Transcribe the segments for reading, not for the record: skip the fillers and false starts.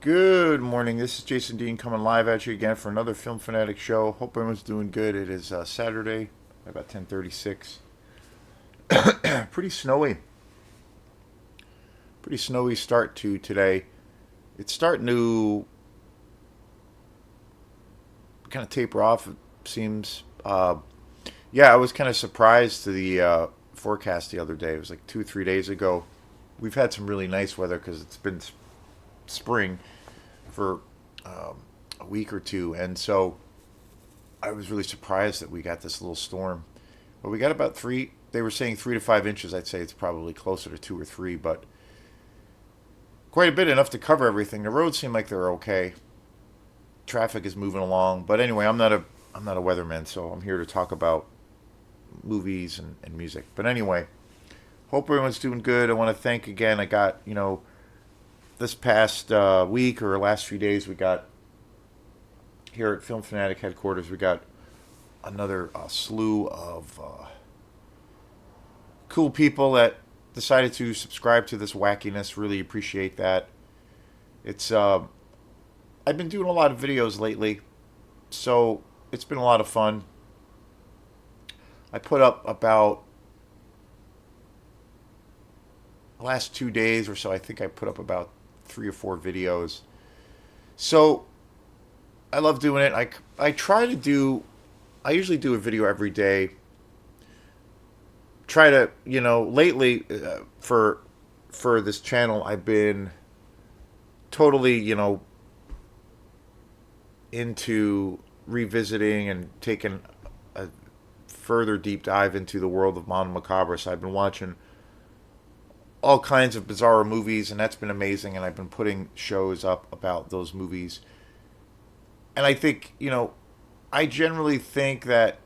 Good morning. This is Jason Dean coming live at you again for another Film Fanatic show. Hope everyone's doing good. It is Saturday, about 10:36. Pretty snowy. Pretty snowy start to today. It's starting to kind of taper off. It seems. Yeah, I was kind of surprised to the forecast the other day. It was like 2, 3 days ago. We've had some really nice weather because it's been spring for a week or two, and so I was really surprised that we got this little storm. Well, we got about three. They were saying 3 to 5 inches. I'd say it's probably closer to 2 or 3, but quite a bit, enough to cover everything. The roads seem like they're okay. Traffic is moving along. But anyway, I'm not a weatherman, so I'm here to talk about movies and music. But anyway, hope everyone's doing good. I want to thank again. I got this past week or last few days, we got here at Film Fanatic headquarters. We got another slew of cool people that decided to subscribe to this wackiness. Really appreciate that. It's I've been doing a lot of videos lately, so it's been a lot of fun. I put up about the last 2 days or so. I think I put up about 3 or 4 videos. So I love doing it. I try to do. I usually do a video every day. Try to lately for this channel I've been totally into revisiting and taking a further deep dive into the world of Mon Macabre. So I've been watching all kinds of bizarre movies, and that's been amazing. And I've been putting shows up about those movies. And I think I generally think that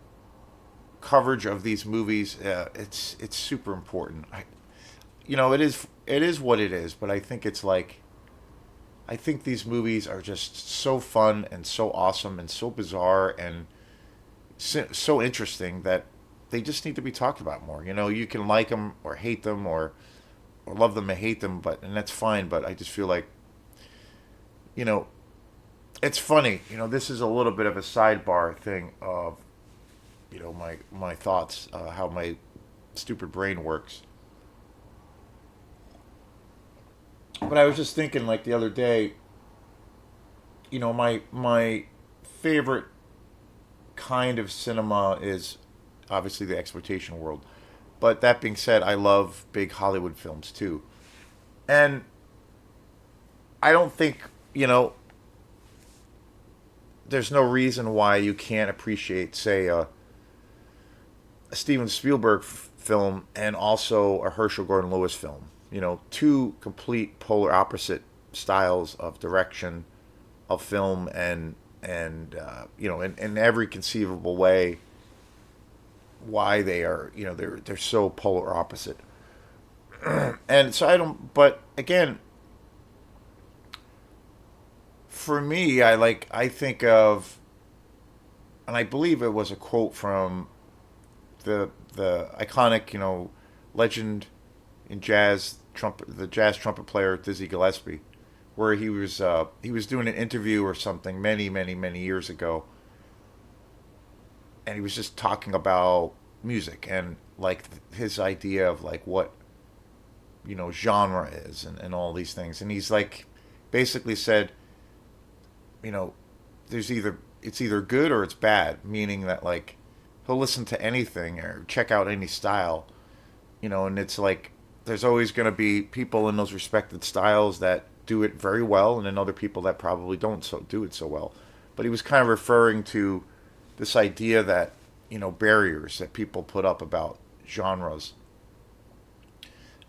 coverage of these movies, it's super important. It is what it is, but I think it's like I think these movies are just so fun and so awesome and so bizarre and so interesting that they just need to be talked about more. You can like them or hate them or love them and hate them, but and that's fine. But I just feel like you know it's funny. This is a little bit of a sidebar thing of my thoughts, how my stupid brain works. But I was just thinking, like the other day, my favorite kind of cinema is obviously the exploitation world. But that being said, I love big Hollywood films too. And I don't think, you know, there's no reason why you can't appreciate, say, a Steven Spielberg film and also a Herschel Gordon Lewis film. Two complete polar opposite styles of direction of film and in every conceivable way why they are they're so polar opposite. And so I don't, but again, for me, I think of, and I believe it was a quote from the iconic legend in jazz trumpet, the jazz trumpet player Dizzy Gillespie, where he was doing an interview or something many years ago, and he was just talking about music and like his idea of like what genre is and all these things, and he's like basically said, you know there's either it's either good or it's bad, meaning that like he'll listen to anything or check out any style, and it's like there's always going to be people in those respected styles that do it very well, and then other people that probably don't do it so well. But he was kind of referring to this idea that barriers that people put up about genres,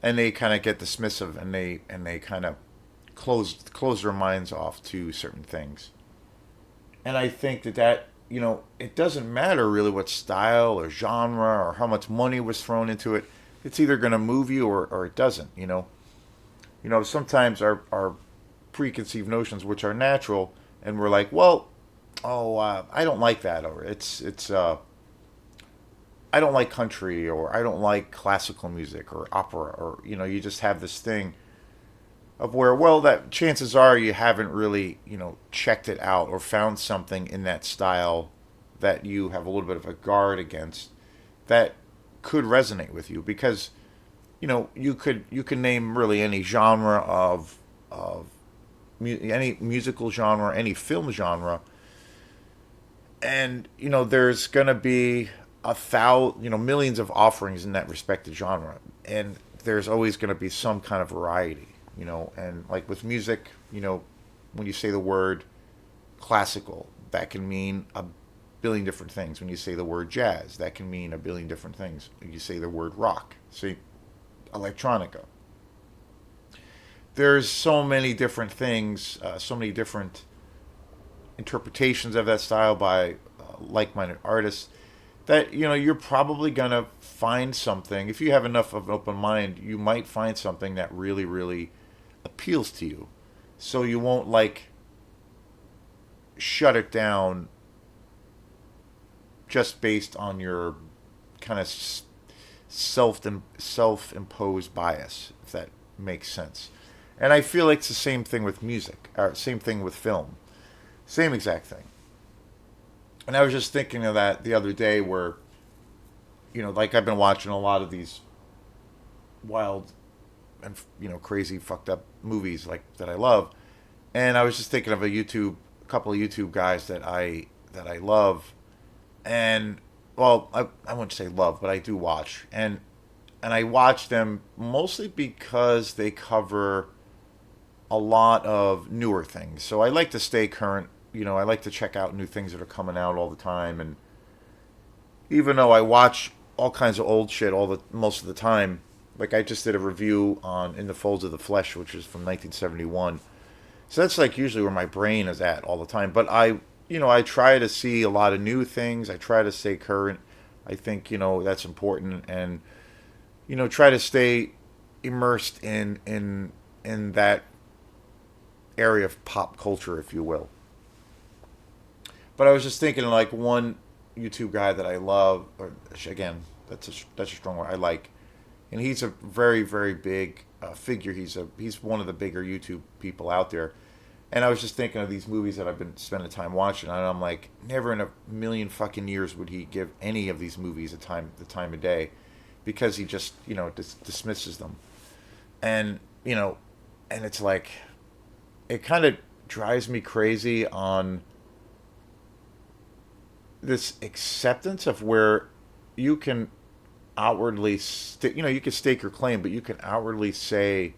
and they kind of get dismissive, and they kind of close their minds off to certain things. And I think that it doesn't matter really what style or genre or how much money was thrown into it. It's either going to move you or it doesn't. Sometimes our preconceived notions, which are natural, and we're like, well, oh, I don't like that, or it's I don't like country, or I don't like classical music or opera, or you just have this thing of where, well, that chances are you haven't really, checked it out or found something in that style that you have a little bit of a guard against that could resonate with you, because you could name really any genre of any musical genre, any film genre, and there's gonna be millions of offerings in that respected genre, and there's always gonna be some kind of variety, and like with music, when you say the word classical, that can mean a billion different things. When you say the word jazz, that can mean a billion different things. When you say the word rock, say electronica. There's so many different things, so many different interpretations of that style by like-minded artists, that you're probably gonna find something. If you have enough of an open mind, you might find something that really, really appeals to you. So you won't like shut it down just based on your kind of self imposed bias, if that makes sense. And I feel like it's the same thing with music, or same thing with film, same exact thing. And I was just thinking of that the other day, where like I've been watching a lot of these wild and crazy fucked up movies like that I love, and I was just thinking of a couple of YouTube guys that I love, and well, I wouldn't say love, but I do watch, and I watch them mostly because they cover a lot of newer things. So I like to stay current. I like to check out new things that are coming out all the time, and even though I watch all kinds of old shit all the most of the time, like I just did a review on In the Folds of the Flesh, which is from 1971. So that's like usually where my brain is at all the time. But I try to see a lot of new things. I try to stay current. I think that's important, and try to stay immersed in that area of pop culture, if you will. But I was just thinking, like, one YouTube guy that I love, or again, that's a strong word. I like, and he's a very, very big figure. He's one of the bigger YouTube people out there. And I was just thinking of these movies that I've been spending time watching, and I'm like, never in a million fucking years would he give any of these movies the time of day, because he just dismisses them, and and it's like, it kind of drives me crazy on this acceptance of where you can outwardly you can stake your claim, but you can outwardly say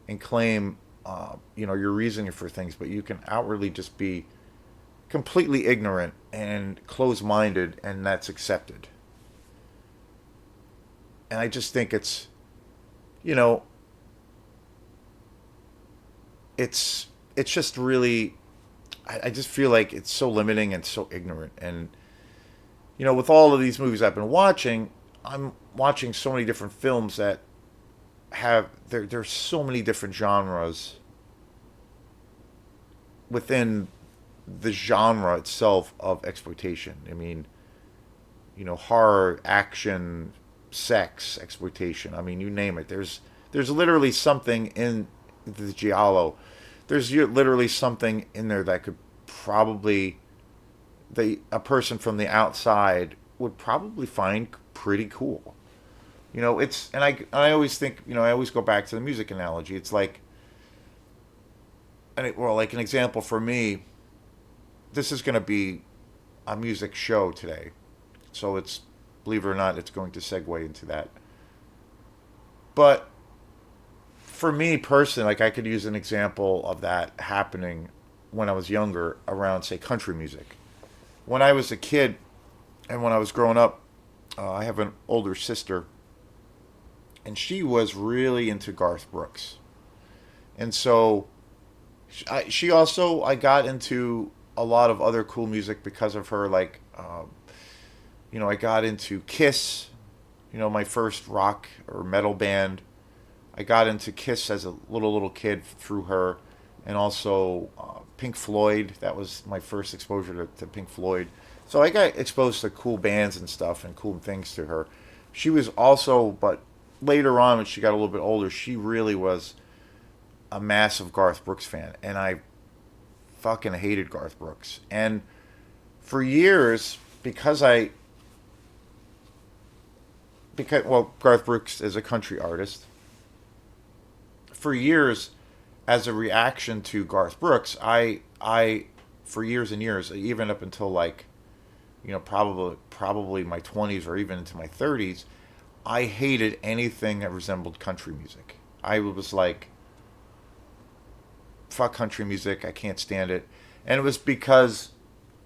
and claim your reasoning for things, but you can outwardly just be completely ignorant and closed-minded, and that's accepted. And I just think you know it's just really, I just feel like it's so limiting and so ignorant. And with all of these movies I've been watching, I'm watching so many different films that there's so many different genres within the genre itself of exploitation. I mean, horror, action, sex, exploitation. I mean, you name it. There's literally something in the giallo. There's literally something in there that could probably, a person from the outside would probably find pretty cool. It's, and I always think, I always go back to the music analogy. It's like, well, like an example for me, this is going to be a music show today, so it's, believe it or not, it's going to segue into that. But for me personally, like, I could use an example of that happening when I was younger around, say, country music. When I was a kid and when I was growing up, I have an older sister, and she was really into Garth Brooks. And so she also, I got into a lot of other cool music because of her. Like, I got into Kiss, my first rock or metal band. I got into Kiss as a little kid through her, and also Pink Floyd. That was my first exposure to Pink Floyd. So I got exposed to cool bands and stuff and cool things to her. She was also, but later on when she got a little bit older, she really was a massive Garth Brooks fan, and I fucking hated Garth Brooks. And for years, because well, Garth Brooks is a country artist. For years, as a reaction to Garth Brooks, I for years and years, even up until like probably my 20s or even into my 30s, I hated anything that resembled country music. I was like, fuck country music, I can't stand it. And it was because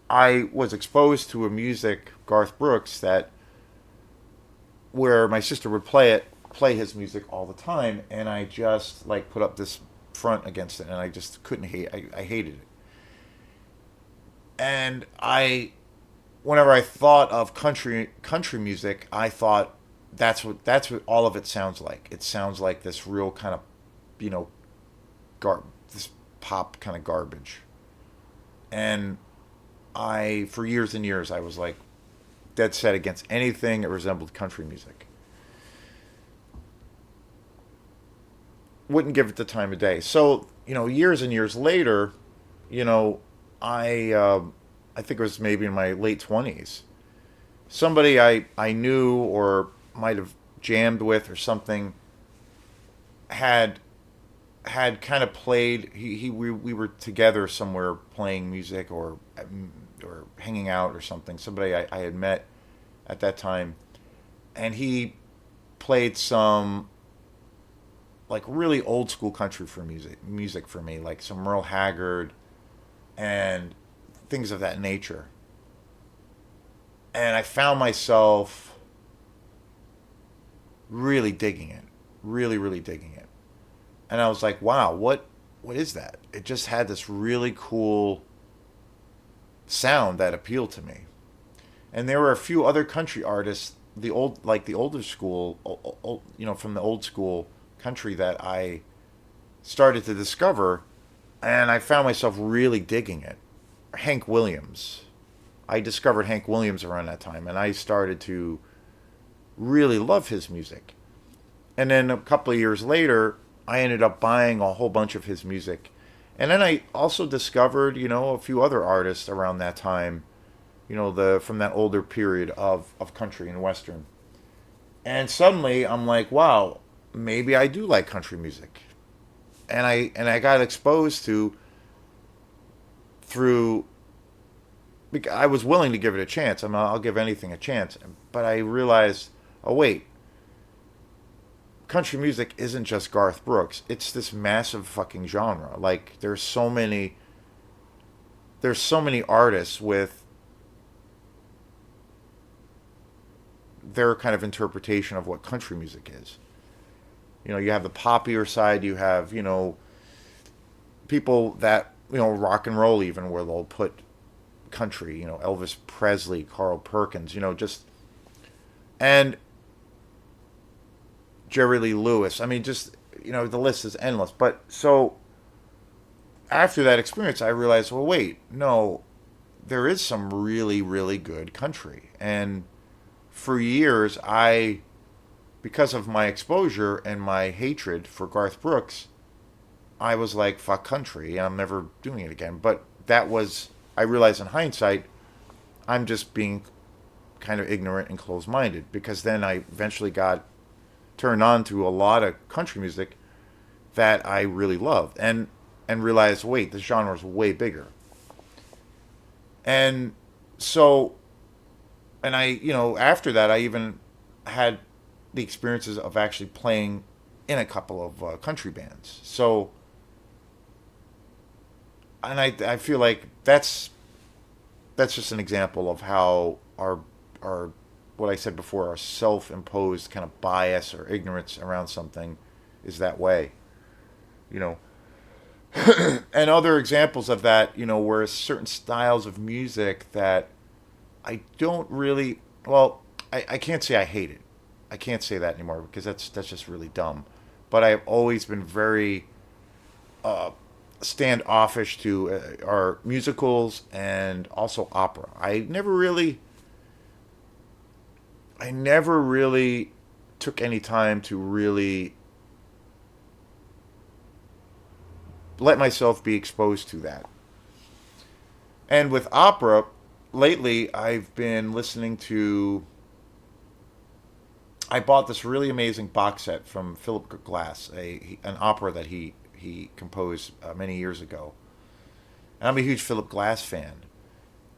I was exposed to a music, Garth Brooks, that where my sister would play his music all the time, and I just like put up this front against it, and I just couldn't I hated it. And whenever I thought of country music, I thought that's what all of it sounds like. It sounds like this real kind of, you know, this pop kind of garbage. And for years and years, I was like dead set against anything that resembled country music. Wouldn't give it the time of day. So, years and years later, you know, I think it was maybe in my late 20s. Somebody I knew or might have jammed with or something had kind of played. We were together somewhere playing music or hanging out or something. Somebody I had met at that time, and he played some like really old school country for music for me, like some Merle Haggard and things of that nature. And I found myself really digging it, really digging it. And I was like, wow, what is that? It just had this really cool sound that appealed to me. And there were a few other country artists, the older school, from the old school country that I started to discover, and I found myself really digging it. Hank Williams. I discovered Hank Williams around that time, and I started to really love his music. And then a couple of years later, I ended up buying a whole bunch of his music. And then I also discovered, a few other artists around that time, the from that older period of country and western. And suddenly I'm like, wow, maybe I do like country music. And I got exposed to through I was willing to give it a chance. I'll give anything a chance. But I realized, oh wait, country music isn't just Garth Brooks. It's this massive fucking genre. Like there's so many artists with their kind of interpretation of what country music is. You have the poppier side. You have people that rock and roll even where they'll put country. Elvis Presley, Carl Perkins. Just and Jerry Lee Lewis. I mean, just the list is endless. But so after that experience, I realized, well, wait, no, there is some really, really good country. And for years, because of my exposure and my hatred for Garth Brooks, I was like, fuck country, I'm never doing it again. But I realized in hindsight, I'm just being kind of ignorant and closed minded because then I eventually got turned on to a lot of country music that I really loved and realized, wait, this genre is way bigger. And so, and after that, I even had the experiences of actually playing in a couple of country bands. So, and I feel like that's just an example of how our what I said before, our self-imposed kind of bias or ignorance around something is that way. You know, and other examples of that, were certain styles of music that I don't really, well, I can't say I hate it. I can't say that anymore because that's just really dumb. But I've always been very standoffish to our musicals and also opera. I never really took any time to really let myself be exposed to that. And with opera, lately I've been listening to. I bought this really amazing box set from Philip Glass, an opera that he composed many years ago. And I'm a huge Philip Glass fan.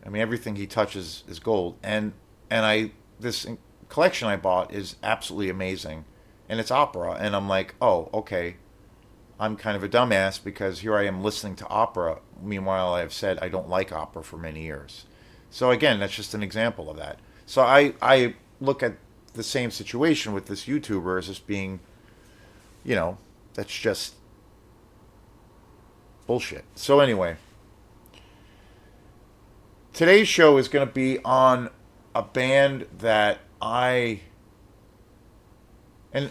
I mean, everything he touches is gold. And I this collection I bought is absolutely amazing, and it's opera. And I'm like, oh, okay. I'm kind of a dumbass because here I am listening to opera. Meanwhile, I have said I don't like opera for many years. So again, that's just an example of that. So I look at the same situation with this YouTuber as just being, you know, that's just bullshit. So anyway, today's show is going to be on a band that and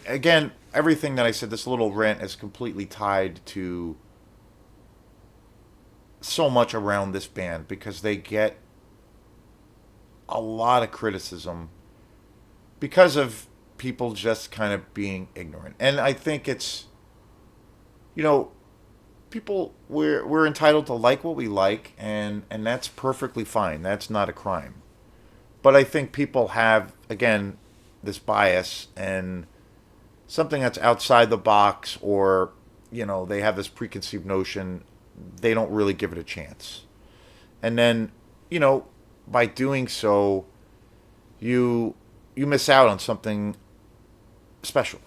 again, everything that I said, this little rant is completely tied to so much around this band because they get a lot of criticism because of people just kind of being ignorant. And I think it's, you know, people we're entitled to like what we like, and that's perfectly fine. That's not a crime. But I think people have, again, this bias and something that's outside the box, or they have this preconceived notion, they don't really give it a chance. And then, you know by doing so, you you miss out on something special.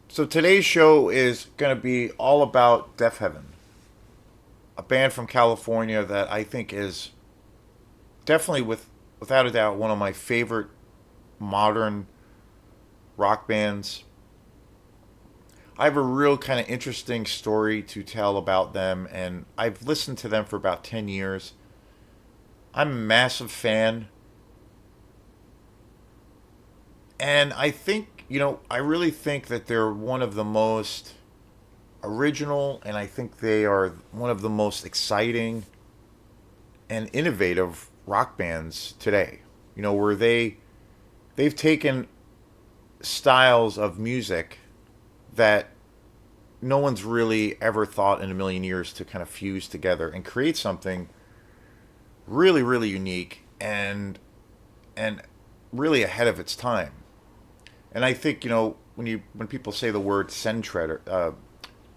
So today's show is going to be all about Deafheaven, a band from California that I think is definitely, without a doubt, one of my favorite modern rock bands. I have a real kind of interesting story to tell about them, and I've listened to them for about 10 years. I'm a massive fan, and I really think that they're one of the most original, and I think they are one of the most exciting and innovative rock bands today. Where they've taken styles of music that no one's really ever thought in a million years to kind of fuse together and create something really, really unique and really ahead of its time. And I think when people say the word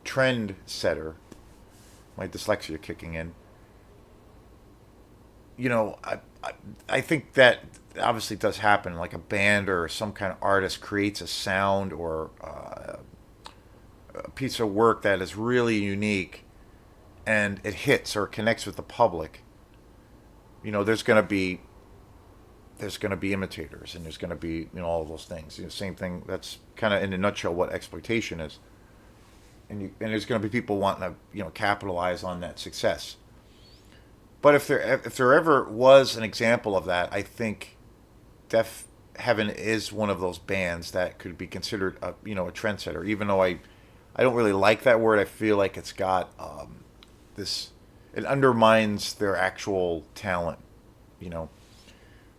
trend setter, my dyslexia kicking in. I think that obviously does happen. Like a band or some kind of artist creates a sound or a piece of work that is really unique, and it hits or connects with the public. There's going to be imitators, and there's going to be all of those things. Same thing. That's kind of in a nutshell what exploitation is. And there's going to be people wanting to capitalize on that success. But if there ever was an example of that, I think Def Heaven is one of those bands that could be considered a trendsetter. Even though I don't really like that word, I feel like it's got this, it undermines their actual talent, you know.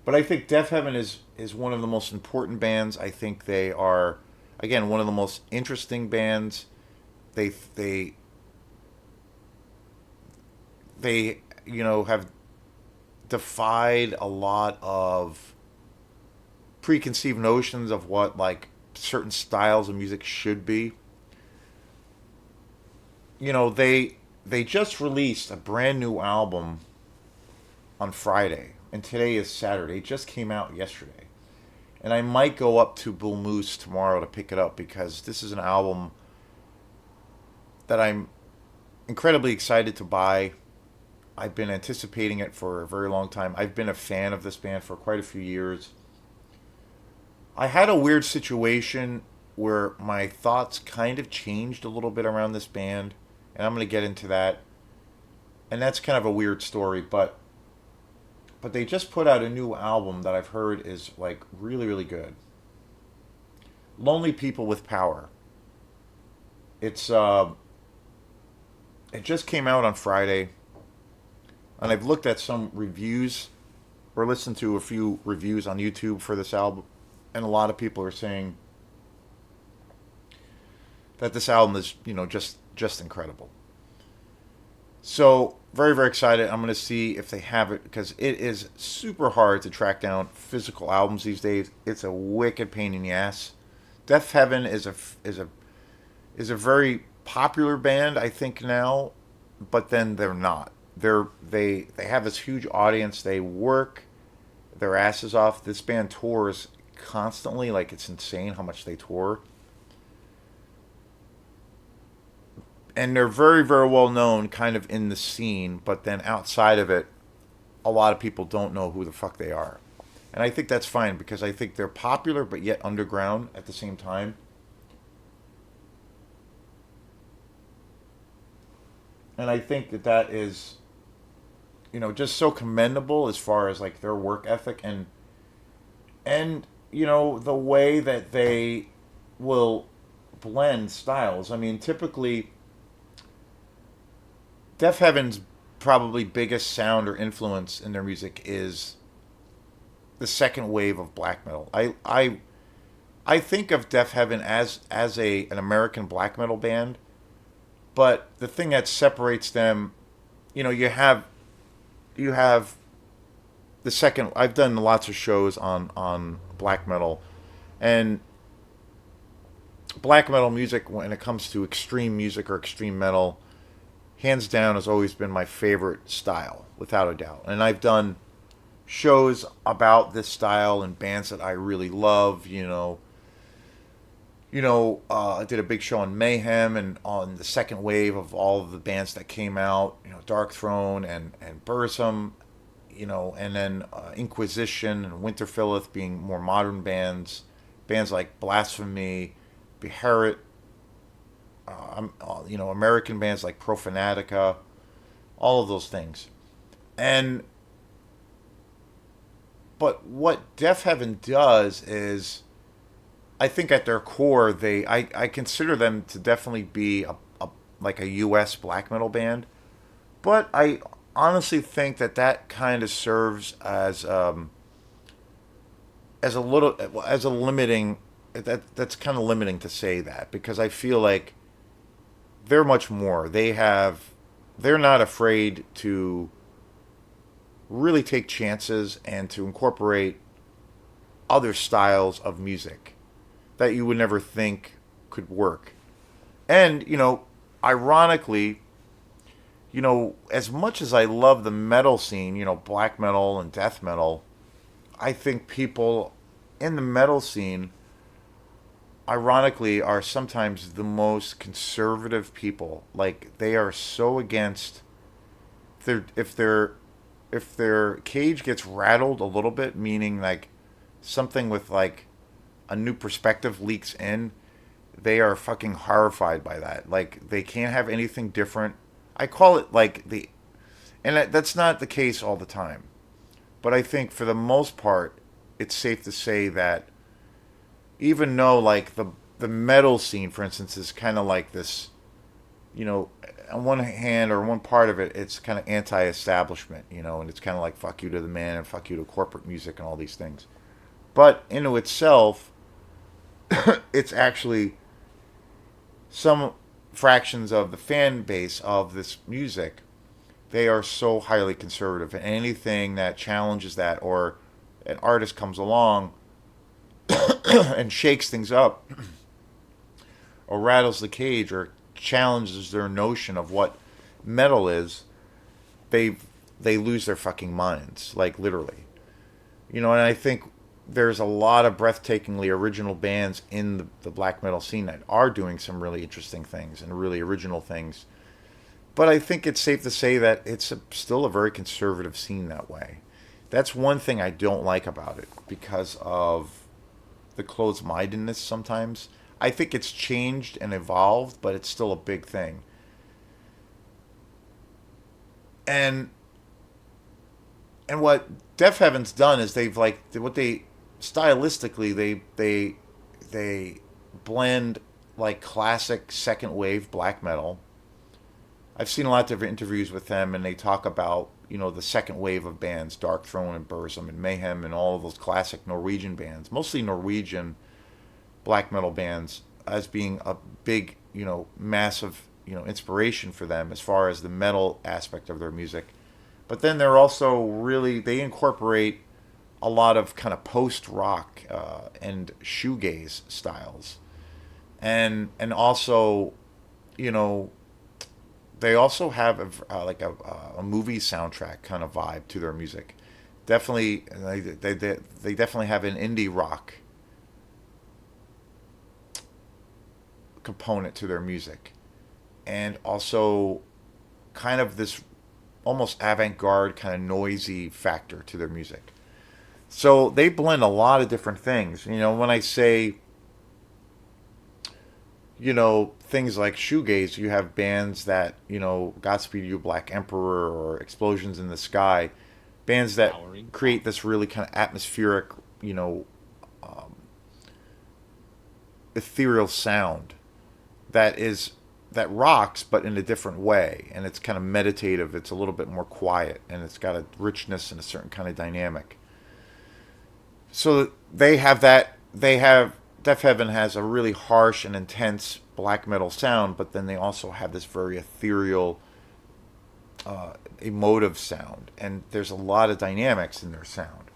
But I think Def Heaven is one of the most important bands. I think they are, again, one of the most interesting bands. They they have defied a lot of preconceived notions of what like certain styles of music should be. They just released a brand new album on Friday, and today is Saturday. It just came out yesterday, and I might go up to Bull Moose tomorrow to pick it up because this is an album that I'm incredibly excited to buy. I've been anticipating it for a very long time. I've been a fan of this band for quite a few years. I had a weird situation where my thoughts kind of changed a little bit around this band, and I'm going to get into that. And that's kind of a weird story, but they just put out a new album that I've heard is like really, really good. Lonely People with Power. It's it just came out on Friday, and I've looked at some reviews or listened to a few reviews on YouTube for this album. and a lot of people are saying that this album is, just incredible. So very very excited. I'm gonna see if they have it because it is super hard to track down physical albums these days. It's a wicked pain in the ass. Deafheaven is a very popular band I think now, but then they're not. They have this huge audience. They work their asses off. This band tours constantly, like it's insane how much they tour. And they're very very well known kind of in the scene, but then outside of it a lot of people don't know who the fuck they are. And I think that's fine because I think they're popular but yet underground at the same time. And I think that that is, just so commendable as far as like their work ethic and the way that they will blend styles. I mean, typically Def Heaven's probably biggest sound or influence in their music is the second wave of black metal. I think of Def Heaven as a an American black metal band, but the thing that separates them, you have the second. I've done lots of shows on black metal, and black metal music when it comes to extreme music or extreme metal, hands down has always been my favorite style without a doubt. And I've done shows about this style and bands that I really love. I did a big show on Mayhem and on the second wave of all of the bands that came out. Dark Throne and Burzum, and then Inquisition and Winterfilleth being more modern bands like Blasphemy, Beherit, American bands like Profanatica, all of those things. And but what Deafheaven does is, I think at their core, I consider them to definitely be like a U.S. black metal band, but I honestly think that that kind of serves as a little as a limiting that's kind of limiting to say that because I feel like they're much more. They're not afraid to really take chances and to incorporate other styles of music that you would never think could work. And, ironically, as much as I love the metal scene, black metal and death metal, I think people in the metal scene, ironically, are sometimes the most conservative people. Like, they are so against if their cage gets rattled a little bit, meaning like something with like a new perspective leaks in, they are fucking horrified by that. Like they can't have anything different. I call it like and that's not the case all the time, but I think for the most part, it's safe to say that even though like the metal scene, for instance, is kind of like this, on one hand or one part of it, it's kind of anti-establishment, and it's kind of like fuck you to the man and fuck you to corporate music and all these things. But into itself, it's actually some fractions of the fan base of this music. They are so highly conservative, and anything that challenges that, or an artist comes along and shakes things up, or rattles the cage, or challenges their notion of what metal is, they they lose their fucking minds, like literally. And I think there's a lot of breathtakingly original bands in the black metal scene that are doing some really interesting things and really original things. But I think it's safe to say that it's still a very conservative scene that way. That's one thing I don't like about it because of the closed mindedness sometimes. I think it's changed and evolved, but it's still a big thing. And what Deafheaven's done is they've like what they stylistically they blend like classic second wave black metal. I've seen a lot of different interviews with them, and they talk about the second wave of bands, Dark Throne and Burzum and Mayhem and all of those classic Norwegian bands, mostly Norwegian black metal bands, as being a big, massive, inspiration for them as far as the metal aspect of their music. But then they're also really, they incorporate a lot of kind of post rock and shoegaze styles, and also, you know, they also have a movie soundtrack kind of vibe to their music. Definitely, they definitely have an indie rock component to their music, and also kind of this almost avant-garde kind of noisy factor to their music. So they blend a lot of different things. When I say, things like shoegaze, you have bands that, Godspeed You Black Emperor or Explosions in the Sky, bands that Flowering. create this really kind of atmospheric, um, ethereal sound that is that rocks, but in a different way, and it's kind of meditative. It's a little bit more quiet, and it's got a richness and a certain kind of dynamic. So they have that. They have Deafheaven has a really harsh and intense black metal sound, but then they also have this very ethereal, emotive sound, and there's a lot of dynamics in their sound.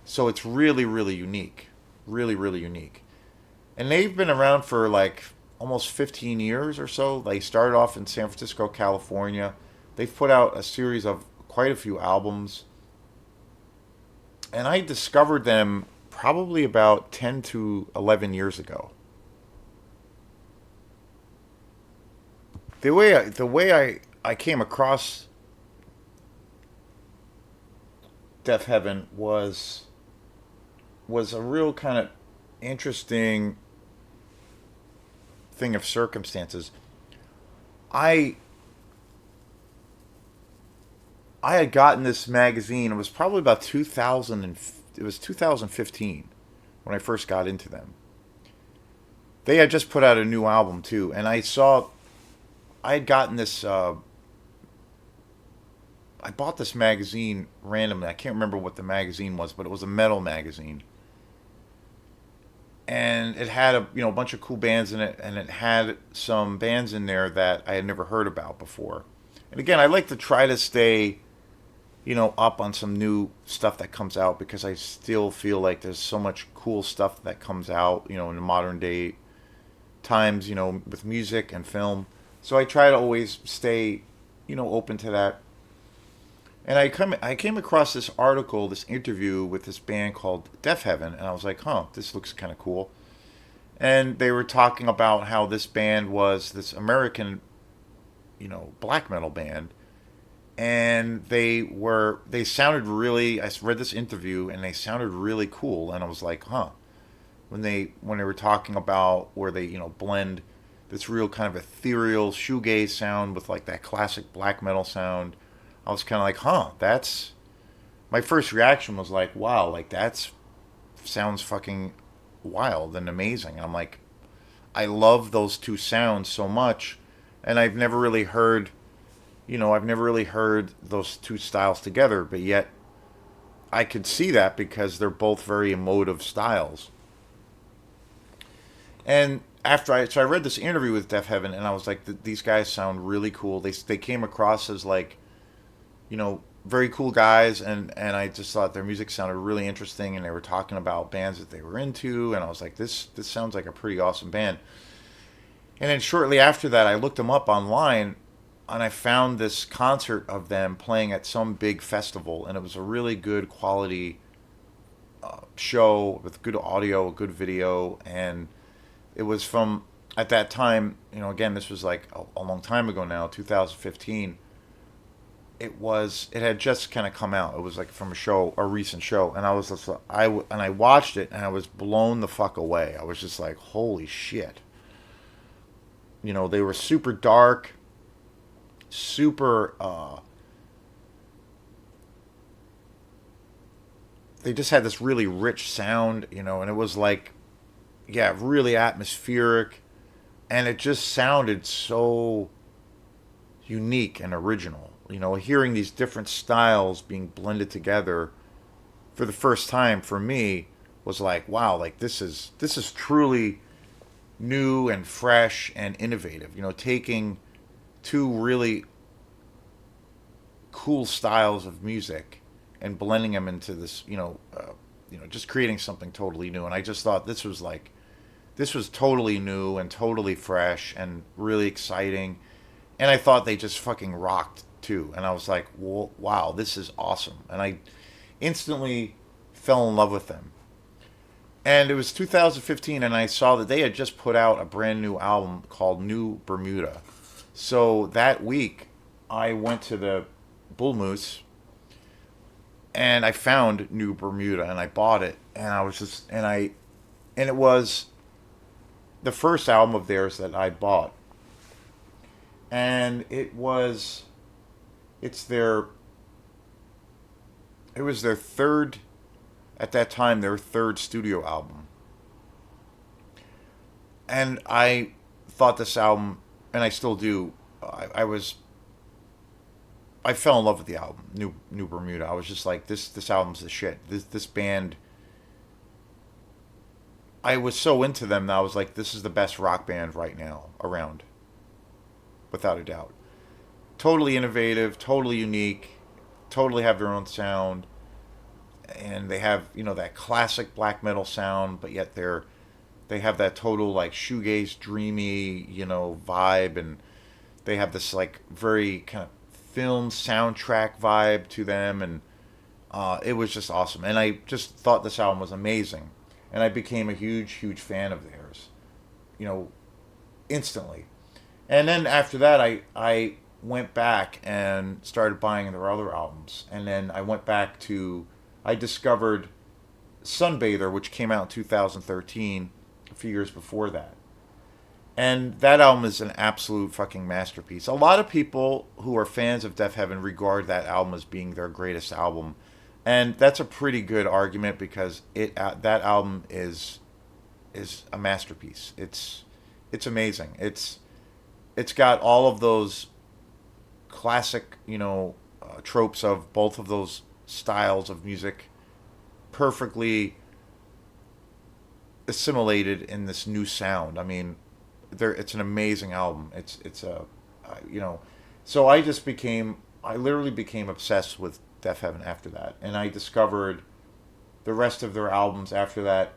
So it's really, really unique, really, really unique. And they've been around for like almost 15 years or so. They started off in San Francisco, California. They've put out a series of quite a few albums, and I discovered them probably about 10 to 11 years ago. The way I came across Deafheaven was a real kind of interesting thing of circumstances. I I had gotten this magazine. It was probably about 2000 and it was 2015 when I first got into them. They had just put out a new album too, and I had gotten this. I bought this magazine randomly. I can't remember what the magazine was, but it was a metal magazine, and it had a bunch of cool bands in it, and it had some bands in there that I had never heard about before. And again, I like to try to stay up on some new stuff that comes out because I still feel like there's so much cool stuff that comes out, in the modern day times, with music and film. So I try to always stay, open to that. And I came across this article, this interview with this band called Deafheaven, and I was like, huh, this looks kind of cool. And they were talking about how this band was this American, black metal band, and they sounded really. I read this interview, and they sounded really cool, and I was like, huh. When they were talking about where they blend this real kind of ethereal shoegaze sound with like that classic black metal sound, I was kind of like, huh, that's. My first reaction was like, wow, like that's sounds fucking wild and amazing. And I'm like, I love those two sounds so much, and I've never really heard those two styles together, but yet I could see that because they're both very emotive styles. And so I read this interview with Deafheaven, and I was like, these guys sound really cool. They came across as like, very cool guys, and I just thought their music sounded really interesting, and they were talking about bands that they were into, and I was like, this sounds like a pretty awesome band. And then shortly after that, I looked them up online, and I found this concert of them playing at some big festival, and it was a really good quality show with good audio, good video, and it was from at that time. Again, this was like a long time ago now, 2015. It had just kind of come out. It was like from a recent show, and I was just and I watched it, and I was blown the fuck away. I was just like, holy shit. They were super dark, super. They just had this really rich sound, and it was like, yeah, really atmospheric, and it just sounded so unique and original. hearing these different styles being blended together for the first time for me was like, wow, like this is truly new and fresh and innovative. Taking two really cool styles of music and blending them into this, just creating something totally new. And I just thought this was totally new and totally fresh and really exciting. And I thought they just fucking rocked too. And I was like, wow, this is awesome. And I instantly fell in love with them. And it was 2015, and I saw that they had just put out a brand new album called New Bermuda. So that week, I went to the Bull Moose and I found New Bermuda and I bought it. And I was just, and it was the first album of theirs that I bought. And it's their, it was their third, at that time, their third studio album. And I thought this album, and I still do, I fell in love with the album, New Bermuda. I was just like, this album's the shit. This band, I was so into them that I was like, this is the best rock band right now around, without a doubt. Totally innovative, totally unique, totally have their own sound, and they have that classic black metal sound, but yet they have that total like shoegaze, dreamy vibe, and they have this like very kind of film soundtrack vibe to them, and it was just awesome. And I just thought this album was amazing, and I became a huge fan of theirs, you know, instantly. And then after that, I went back and started buying their other albums, and then I discovered Sunbather, which came out in 2013, a few years before that. And that album is an absolute fucking masterpiece. A lot of people who are fans of Deafheaven regard that album as being their greatest album, and that's a pretty good argument because that album is a masterpiece. It's amazing. It's got all of those classic tropes of both of those styles of music perfectly assimilated in this new sound. I mean, it's an amazing album. It's a you know, so I literally became obsessed with Deafheaven after that, and I discovered the rest of their albums after that.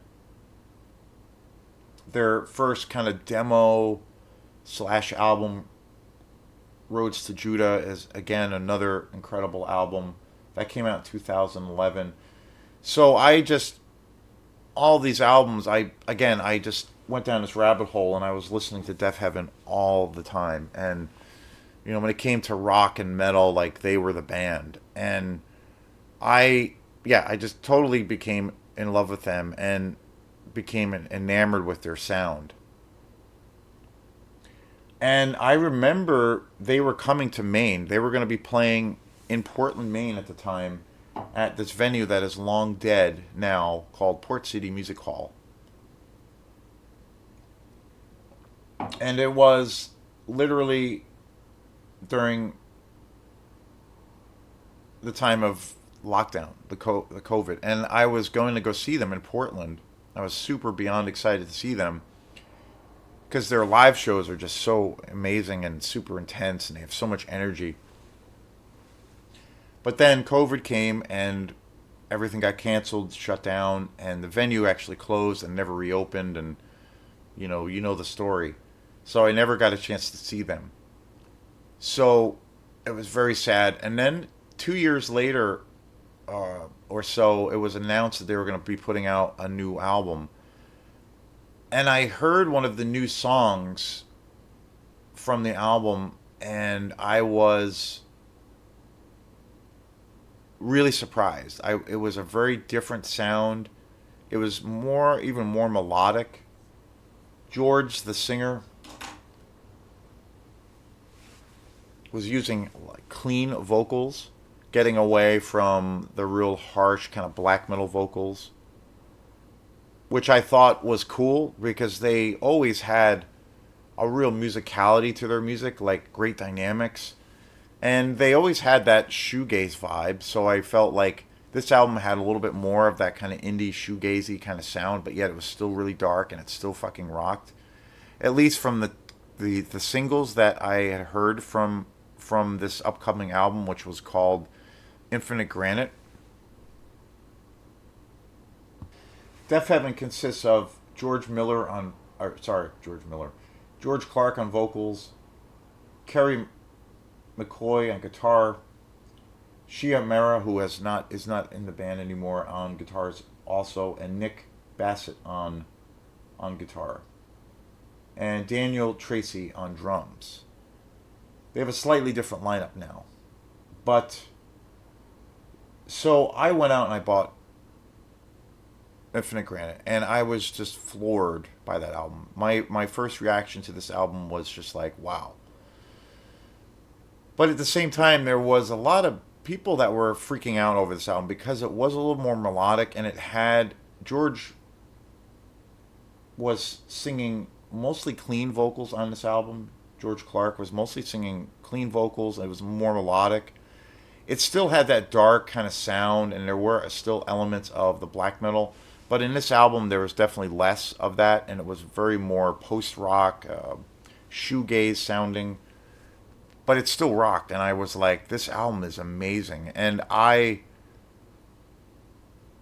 Their first kind of demo slash album, Roads to Judah, is again another incredible album that came out in 2011. So all these albums, I just went down this rabbit hole and I was listening to Deafheaven all the time. And when it came to rock and metal, like they were the band. And I just totally became in love with them and became enamored with their sound. And I remember they were coming to Maine. They were going to be playing in Portland, Maine at the time, at this venue that is long dead now called Port City Music Hall. And it was literally during the time of lockdown, the COVID. And I was going to go see them in Portland. I was super beyond excited to see them because their live shows are just so amazing and super intense and they have so much energy. But then COVID came and everything got canceled, shut down, and the venue actually closed and never reopened. And you know the story. So I never got a chance to see them. So it was very sad. And then 2 years later, or so, it was announced that they were going to be putting out a new album. And I heard one of the new songs from the album, and I was really surprised. It was a very different sound. It was even more melodic. George, the singer, was using like clean vocals, getting away from the real harsh kind of black metal vocals, which I thought was cool because they always had a real musicality to their music, like great dynamics. And they always had that shoegaze vibe, so I felt like this album had a little bit more of that kind of indie shoegazy kind of sound, but yet it was still really dark and it still fucking rocked. At least from the singles that I had heard from this upcoming album, which was called Infinite Granite. Deafheaven consists of George Miller on, or, sorry, George Miller, George Clark on vocals, Kerry McCoy on guitar, Shia Mera, who is not in the band anymore, on guitars also, and Nick Bassett on guitar, and Daniel Tracy on drums. They have a slightly different lineup now, but so I went out and I bought Infinite Granite, and I was just floored by that album. My first reaction to this album was just like, wow. But at the same time, there was a lot of people that were freaking out over this album because it was a little more melodic, and it had George was singing mostly clean vocals on this album. George Clark was mostly singing clean vocals. It was more melodic. It still had that dark kind of sound, and there were still elements of the black metal. But in this album, there was definitely less of that, and it was very more post rock, shoegaze sounding. But it still rocked, and I was like, this album is amazing. And I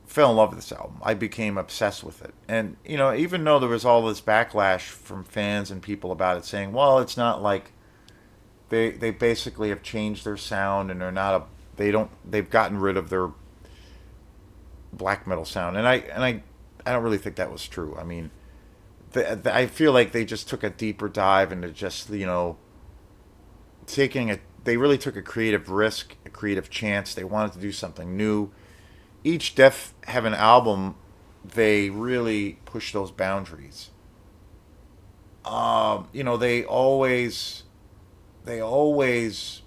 fell in love with this album. I became obsessed with it. And, even though there was all this backlash from fans and people about it saying, well, it's not like they basically have changed their sound and they're not a they've gotten rid of their black metal sound. And I don't really think that was true. I mean, I feel like they just took a deeper dive into just, taking a they really took a creative risk, a creative chance. They wanted to do something new. Each Deaf Heaven album, they really push those boundaries. They always,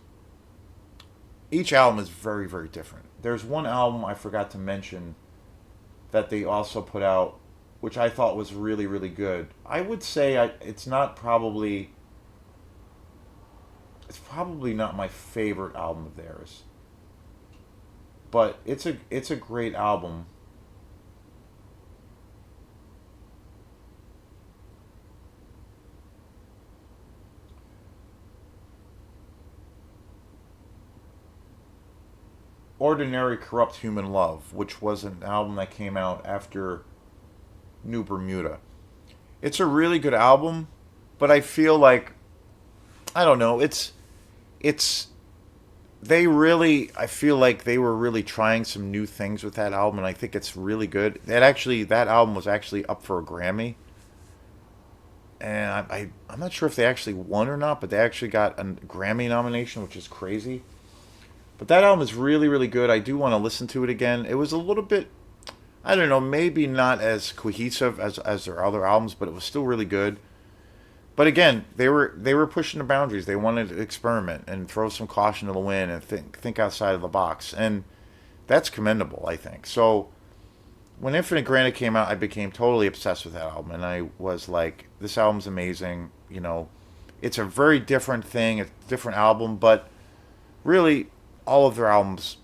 each album is very, very different. There's one album I forgot to mention that they also put out, which I thought was really, really good. I would say it's probably not my favorite album of theirs, but it's a great album. Ordinary Corrupt Human Love, which was an album that came out after New Bermuda. It's a really good album, but I feel like I don't know. It's they really I feel like they were really trying some new things with that album, and I think it's really good. That album was actually up for a Grammy, and I'm not sure if they actually won or not, but they actually got a Grammy nomination, which is crazy. But that album is really, really good. I do want to listen to it again. It was a little bit, I don't know, maybe not as cohesive as their other albums, but it was still really good. But again, they were pushing the boundaries. They wanted to experiment and throw some caution to the wind and think outside of the box, and that's commendable, I think. So when Infinite Granite came out, I became totally obsessed with that album, and I was like, this album's amazing. It's a very different thing, a different album, but really all of their albums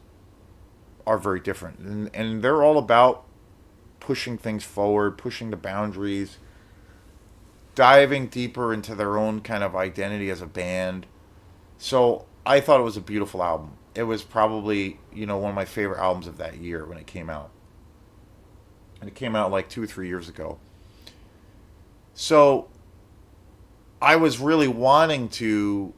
are very different, and they're all about pushing things forward, pushing the boundaries, diving deeper into their own kind of identity as a band. So I thought it was a beautiful album. It was probably, one of my favorite albums of that year when it came out. And it came out like 2 or 3 years ago. So I was really wanting to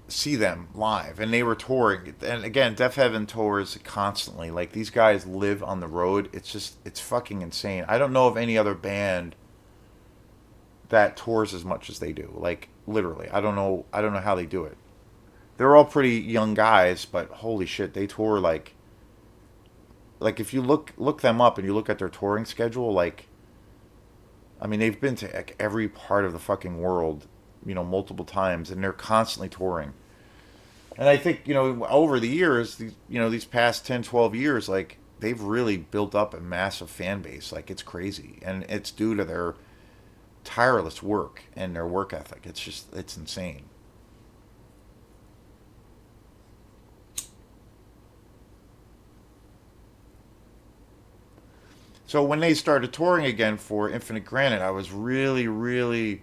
see them live, and they were touring. And again, Deaf Heaven tours constantly. Like, these guys live on the road. It's fucking insane. I don't know of any other band that tours as much as they do. Like, literally, I don't know how they do it. They're all pretty young guys, but holy shit, they tour like if you look them up and you look at their touring schedule, like, I mean, they've been to like every part of the fucking world, multiple times, and they're constantly touring. And I think, over the years, these past 10, 12 years, like, they've really built up a massive fan base. Like, it's crazy. And it's due to their tireless work and their work ethic. It's insane. So when they started touring again for Infinite Granite, I was really, really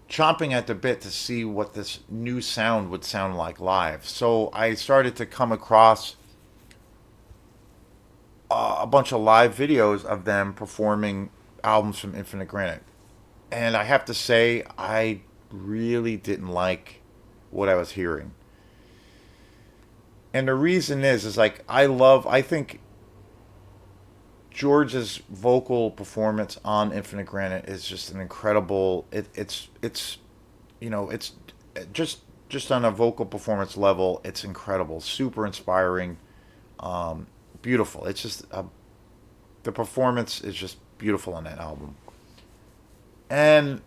chomping at the bit to see what this new sound would sound like live. So I started to come across a bunch of live videos of them performing albums from Infinite Granite. And I have to say, I really didn't like what I was hearing. And the reason is like I think George's vocal performance on Infinite Granite is just an incredible. It's it's just just on a vocal performance level, it's incredible, super inspiring, um, beautiful. It's just the performance is just beautiful on that album, and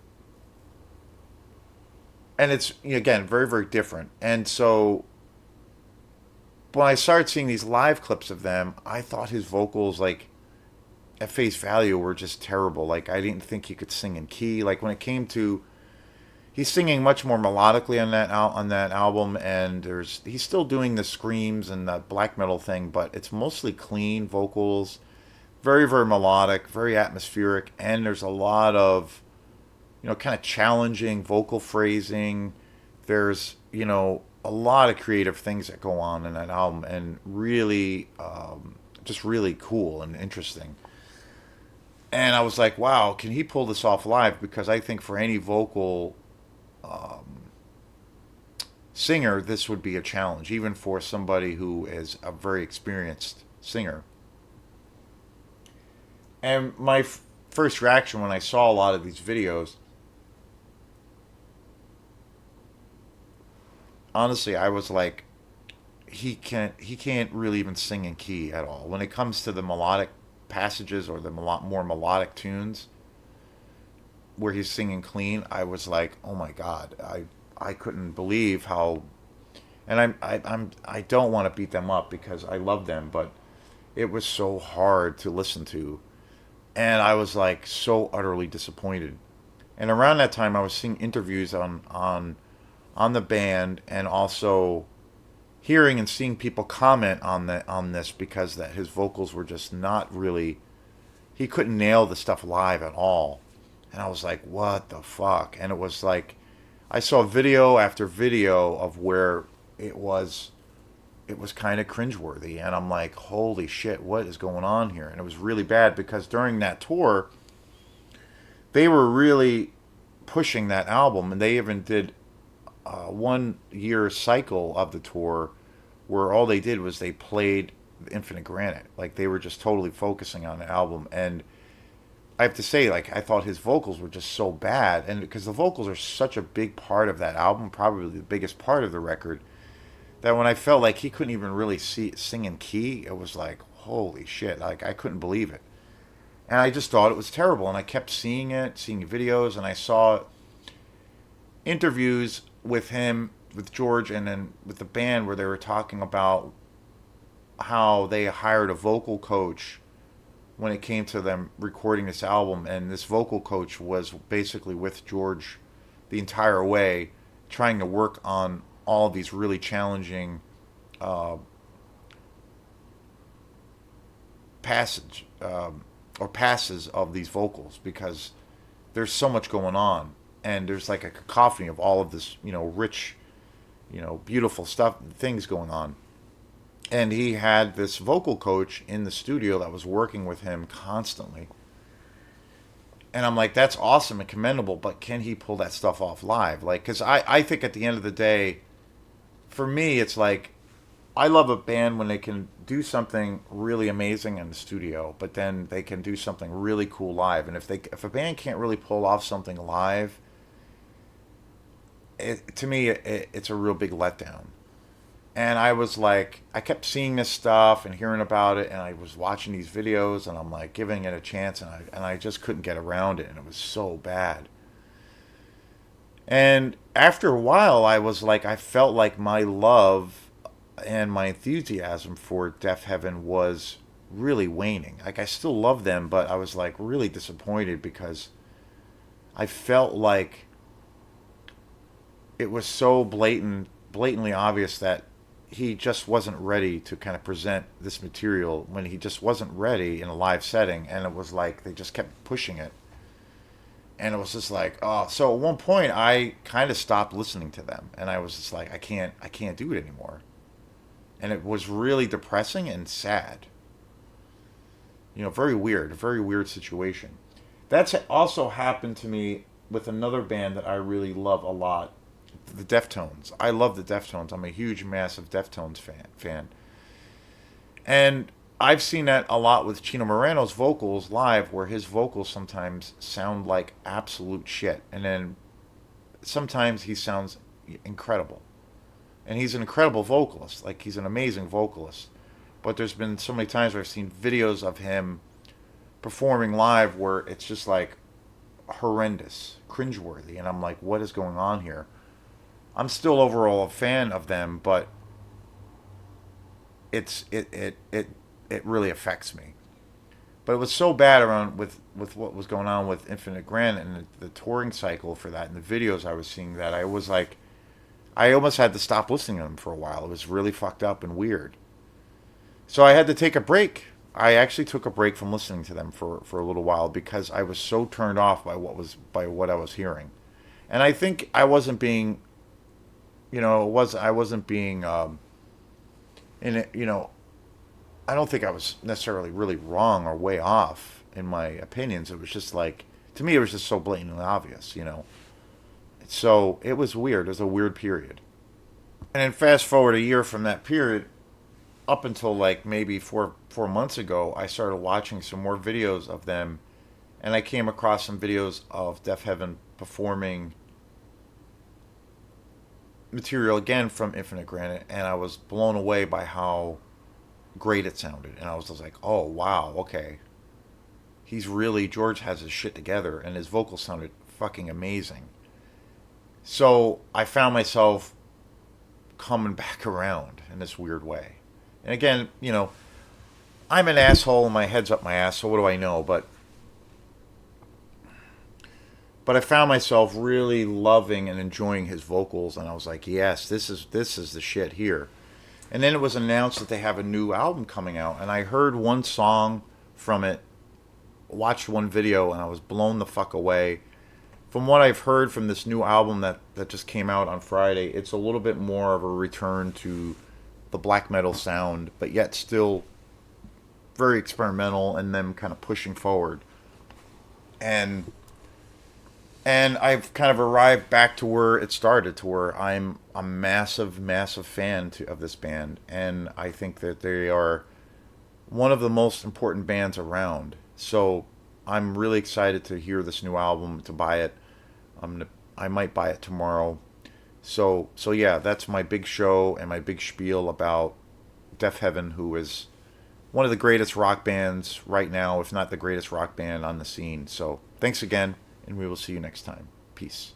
it's again very very different. And so when I started seeing these live clips of them, I thought his vocals like at face value were just terrible. Like I didn't think he could sing in key. Like when it came to he's singing much more melodically on that album, and there's he's still doing the screams and the black metal thing, but it's mostly clean vocals, very very melodic, very atmospheric, and there's a lot of kind of challenging vocal phrasing. There's a lot of creative things that go on in that album, and really just really cool and interesting. And I was like, wow, can he pull this off live? Because I think for any vocal singer, this would be a challenge, even for somebody who is a very experienced singer. And my first reaction when I saw a lot of these videos, honestly, I was like, he can't really even sing in key at all. When it comes to the melodic passages or the more melodic tunes where he's singing clean, I was like, oh my god, I couldn't believe how. And I don't want to beat them up because I love them, but it was so hard to listen to, and I was like so utterly disappointed. And around that time, I was seeing interviews on the band, and also hearing and seeing people comment on this because that his vocals were just not really, he couldn't nail the stuff live at all. And I was like, what the fuck? And it was like I saw video after video of where it was it was kind of cringeworthy, and I'm like, holy shit, what is going on here? And it was really bad because during that tour, they were really pushing that album, and they even did a 1 year cycle of the tour where all they did was they played Infinite Granite. Like they were just totally focusing on the album. And I have to say, like, I thought his vocals were just so bad. And because the vocals are such a big part of that album, probably the biggest part of the record, that when I felt like he couldn't even really sing in key, it was like, holy shit. Like, I couldn't believe it. And I just thought it was terrible. And I kept seeing it, seeing videos, and I saw interviews with him, with George, and then with the band where they were talking about how they hired a vocal coach when it came to them recording this album. And this vocal coach was basically with George the entire way, trying to work on all of these really challenging uh, passage or passes of these vocals because there's so much going on, and there's like a cacophony of all of this rich beautiful stuff, things going on. And he had this vocal coach in the studio that was working with him constantly. And I'm like, that's awesome and commendable, but can he pull that stuff off live? Like, because I think at the end of the day, for me, it's like, I love a band when they can do something really amazing in the studio, but then they can do something really cool live. And if a band can't really pull off something live, to me, it's a real big letdown. And I was like, I kept seeing this stuff and hearing about it, and I was watching these videos, and I'm like giving it a chance, and I just couldn't get around it, and it was so bad. And after a while, I was like, I felt like my love and my enthusiasm for Deafheaven was really waning. Like I still love them, but I was like really disappointed because I felt like it was so blatantly obvious that he just wasn't ready to kind of present this material, when he just wasn't ready in a live setting, and it was like they just kept pushing it, and it was just like, oh. So at one point I kind of stopped listening to them, and I was just like, I can't do it anymore, and it was really depressing and sad. Very weird situation. That's also happened to me with another band that I really love a lot, the Deftones. I love the Deftones. I'm a huge, massive Deftones fan. And I've seen that a lot with Chino Moreno's vocals live, where his vocals sometimes sound like absolute shit. And then sometimes he sounds incredible. And he's an incredible vocalist. Like, he's an amazing vocalist. But there's been so many times where I've seen videos of him performing live where it's just like horrendous, cringeworthy. And I'm like, what is going on here? I'm still overall a fan of them, but it really affects me. But it was so bad around with what was going on with Infinite Grant and the touring cycle for that and the videos I was seeing, that I was like, I almost had to stop listening to them for a while. It was really fucked up and weird. So I had to take a break. I actually took a break from listening to them for a little while because I was so turned off by what I was hearing. And I think I wasn't being, I wasn't being in it, I don't think I was necessarily really wrong or way off in my opinions. It was just like, to me, it was just so blatantly obvious. So it was weird. It was a weird period. And then fast forward a year from that period, up until like maybe 4 months ago, I started watching some more videos of them, and I came across some videos of Deafheaven performing material again from Infinite Granite, and I was blown away by how great it sounded. And I was just like, oh wow, okay, George has his shit together, and his vocals sounded fucking amazing. So I found myself coming back around in this weird way. And again, I'm an asshole and my head's up my ass, so what do I know? But I found myself really loving and enjoying his vocals, and I was like, yes, this is the shit here. And then it was announced that they have a new album coming out, and I heard one song from it, watched one video, and I was blown the fuck away. From what I've heard from this new album that just came out on Friday, it's a little bit more of a return to the black metal sound, but yet still very experimental and them kind of pushing forward. And I've kind of arrived back to where it started, to where I'm a massive, massive fan of this band, and I think that they are one of the most important bands around. So I'm really excited to hear this new album, to buy it. I might buy it tomorrow. So yeah, that's my big show and my big spiel about Deafheaven, who is one of the greatest rock bands right now, if not the greatest rock band on the scene. So thanks again, and we will see you next time. Peace.